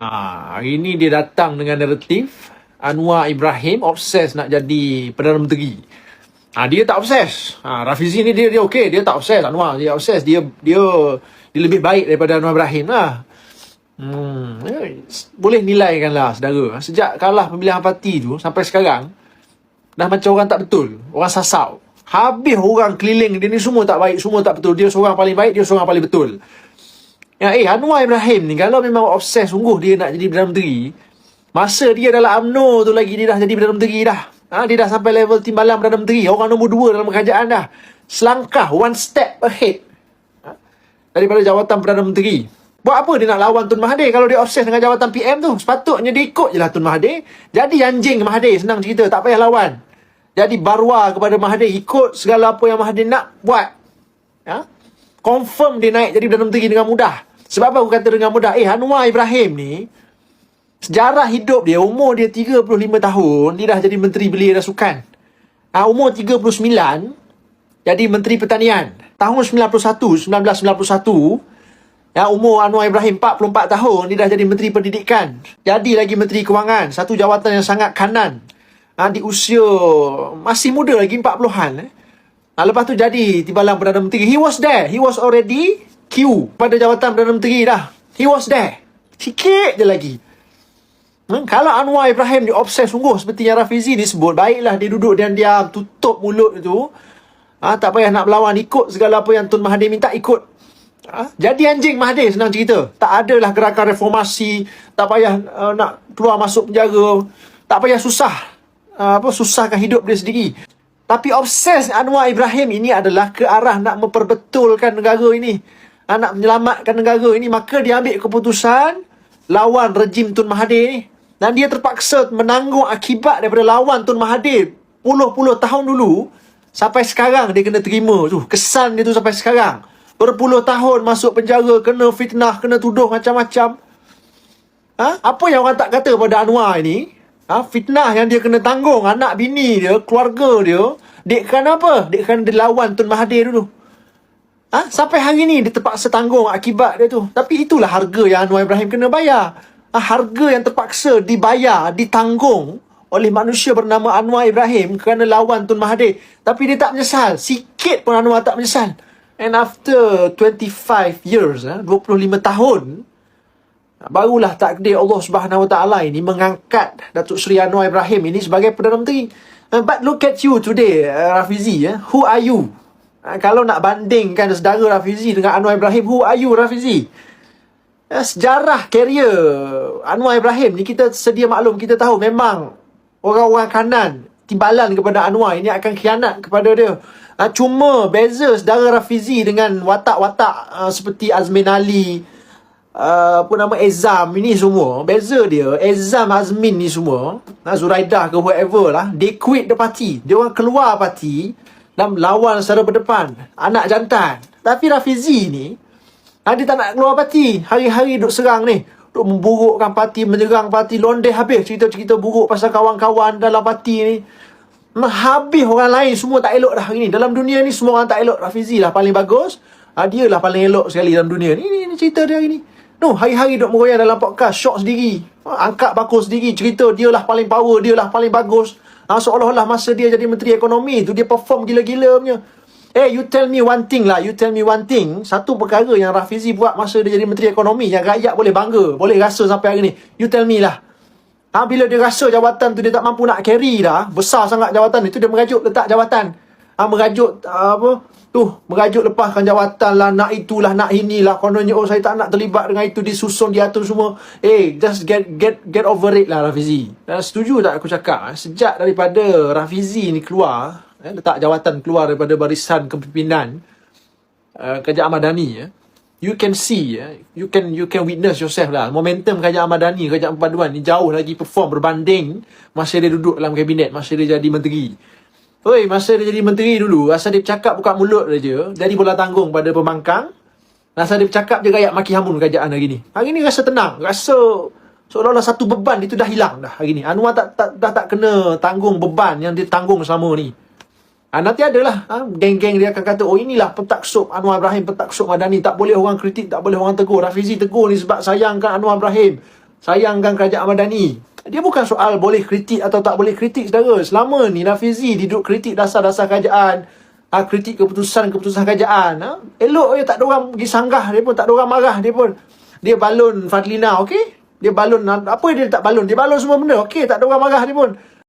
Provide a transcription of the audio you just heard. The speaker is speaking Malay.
Hari ni dia datang dengan naratif Anwar Ibrahim obses nak jadi Perdana Menteri. Dia tak obses. Rafizi ni dia okey, dia tak obses. Anwar dia obses. Dia lebih baik daripada Anwar Ibrahim lah. Boleh nilaikan lah saudara. Sejak kalah pemilihan parti tu sampai sekarang, dah macam orang tak betul, orang sasau. Habis orang keliling dia ni semua tak baik, semua tak betul. Dia seorang paling baik, dia seorang paling betul. Anwar Ibrahim ni kalau memang obses sungguh dia nak jadi Perdana Menteri, masa dia dalam UMNO tu lagi dia dah jadi Perdana Menteri dah. Dia dah sampai level timbalan Perdana Menteri, orang nombor 2 dalam kerajaan dah. Selangkah, one step ahead daripada jawatan Perdana Menteri. Buat apa dia nak lawan Tun Mahathir kalau dia obses dengan jawatan PM tu? Sepatutnya dia ikut je lah Tun Mahathir. Jadi anjing Mahathir, senang cerita, tak payah lawan. Jadi barwa kepada Mahathir, ikut segala apa yang Mahathir nak buat. Confirm dia naik jadi Perdana Menteri dengan mudah. Sebab apa aku kata dengan mudah? Anwar Ibrahim ni, sejarah hidup dia, umur dia 35 tahun, dia dah jadi Menteri Belia dan Sukan. Umur 39, jadi Menteri Pertanian. Tahun 1991, umur Anwar Ibrahim 44 tahun, dia dah jadi Menteri Pendidikan. Jadi lagi Menteri Kewangan, satu jawatan yang sangat kanan. Di usia masih muda lagi, 40-an. Lepas tu jadi timbalan Perdana Menteri. He was there. He was already queue pada jawatan Perdana Menteri dah. He was there. Sikit je lagi. Kalau Anwar Ibrahim dia obses sungguh seperti yang Rafizi ni sebut, baiklah dia duduk dan diam, tutup mulut tu. Tak payah nak berlawan, ikut segala apa yang Tun Mahathir minta, ikut. Jadi anjing Mahathir, senang cerita. Tak adalah gerakan reformasi, tak payah nak keluar masuk penjara, tak payah susahkan hidup dia sendiri. Tapi obses Anwar Ibrahim ini adalah ke arah nak memperbetulkan negara ini, nak menyelamatkan negara ini. Maka dia ambil keputusan lawan rejim Tun Mahathir ni. Dan dia terpaksa menanggung akibat daripada lawan Tun Mahathir puluh-puluh tahun dulu. Sampai sekarang dia kena terima tu. Kesan dia tu sampai sekarang. Berpuluh tahun masuk penjara, kena fitnah, kena tuduh macam-macam. Apa yang orang tak kata pada Anwar ini? Fitnah yang dia kena tanggung, anak bini dia, keluarga dia. Dek kerana apa? Dek kerana dia lawan Tun Mahathir dulu. Sampai hari ni dia terpaksa tanggung akibat dia tu. Tapi itulah harga yang Anwar Ibrahim kena bayar. Harga yang terpaksa dibayar, ditanggung oleh manusia bernama Anwar Ibrahim kerana lawan Tun Mahathir. Tapi dia tak menyesal. Sikit pun Anwar tak menyesal. And after 25 years, 25 tahun, barulah takdir Allah Subhanahu Wa Taala ini mengangkat Datuk Seri Anwar Ibrahim ini sebagai Perdana Menteri. But look at you today, Rafizi. Who are you? Kalau nak bandingkan saudara Rafizi dengan Anwar Ibrahim, who are you, Rafizi? Sejarah karier Anwar Ibrahim ni kita sedia maklum, kita tahu memang orang-orang kanan timbalan kepada Anwar ini akan khianat kepada dia. Cuma beza saudara Rafizi dengan watak-watak seperti Azmin Ali, Ezam ini semua. Beza dia, Ezam, Azmin ni semua, Zuraidah ke whatever lah, they quit the party. Dia orang keluar parti dan lawan secara berdepan, anak jantan. Tapi Rafizi ni, dia tak nak keluar parti. Hari-hari duk serang ni, duk memburukkan parti, menyerang parti. Londeh habis cerita-cerita buruk pasal kawan-kawan dalam parti ni. Habis orang lain semua tak elok dah hari ni. Dalam dunia ni semua orang tak elok. Rafizi lah paling bagus. Dia lah paling elok sekali dalam dunia ni. Ini cerita dia hari ni. Hari-hari duk meroyan dalam podcast, shock sendiri, angkat bakul sendiri, cerita dia lah paling power, dia lah paling bagus. Seolah-olah masa dia jadi Menteri Ekonomi tu dia perform gila-gila punya. You tell me one thing lah, satu perkara yang Rafizi buat masa dia jadi Menteri Ekonomi yang rakyat boleh bangga, boleh rasa sampai hari ni. You tell me lah. Bila dia rasa jawatan tu dia tak mampu nak carry dah, besar sangat jawatan itu, dia merajuk letak jawatan. Merajuk lepaskan jawatan lah, nak itulah, nak inilah. Kononnya, saya tak nak terlibat dengan itu, disusun, diatur semua. Just get over it lah, Rafizi. Setuju tak aku cakap? Sejak daripada Rafizi ni keluar, letak jawatan keluar daripada barisan kepimpinan Kerajaan Madani, you can see, you can witness yourself lah. Momentum Kerajaan Madani, Kerajaan Perpaduan ni jauh lagi perform berbanding masa dia duduk dalam kabinet, masa dia jadi menteri. Masa dia jadi menteri dulu, asal dia bercakap buka mulut je, jadi bola tanggung pada pembangkang. Asal dia bercakap je rakyat maki hamun kerajaan hari ni. Hari ni rasa tenang, rasa seolah-olah satu beban itu dah hilang dah hari ni. Anwar dah tak kena tanggung beban yang dia tanggung selama ni. Nanti adalah geng-geng dia akan kata, inilah pentaksub Anwar Ibrahim, pentaksub Madani. Tak boleh orang kritik, tak boleh orang tegur. Rafizi tegur ni sebab sayangkan Anwar Ibrahim. sayangkan kerajaan Madani. Dia bukan soal boleh kritik atau tak boleh kritik, saudara. Selama ni Nafizi duduk kritik dasar-dasar kerajaan, kritik keputusan-keputusan kerajaan. Elok je, tak ada orang pergi sanggah dia pun, tak ada orang marah dia pun. Dia balon Fadlina, okey? Dia balon, apa dia tak balon? Dia balon semua benda, okey? Tak ada orang marah dia pun.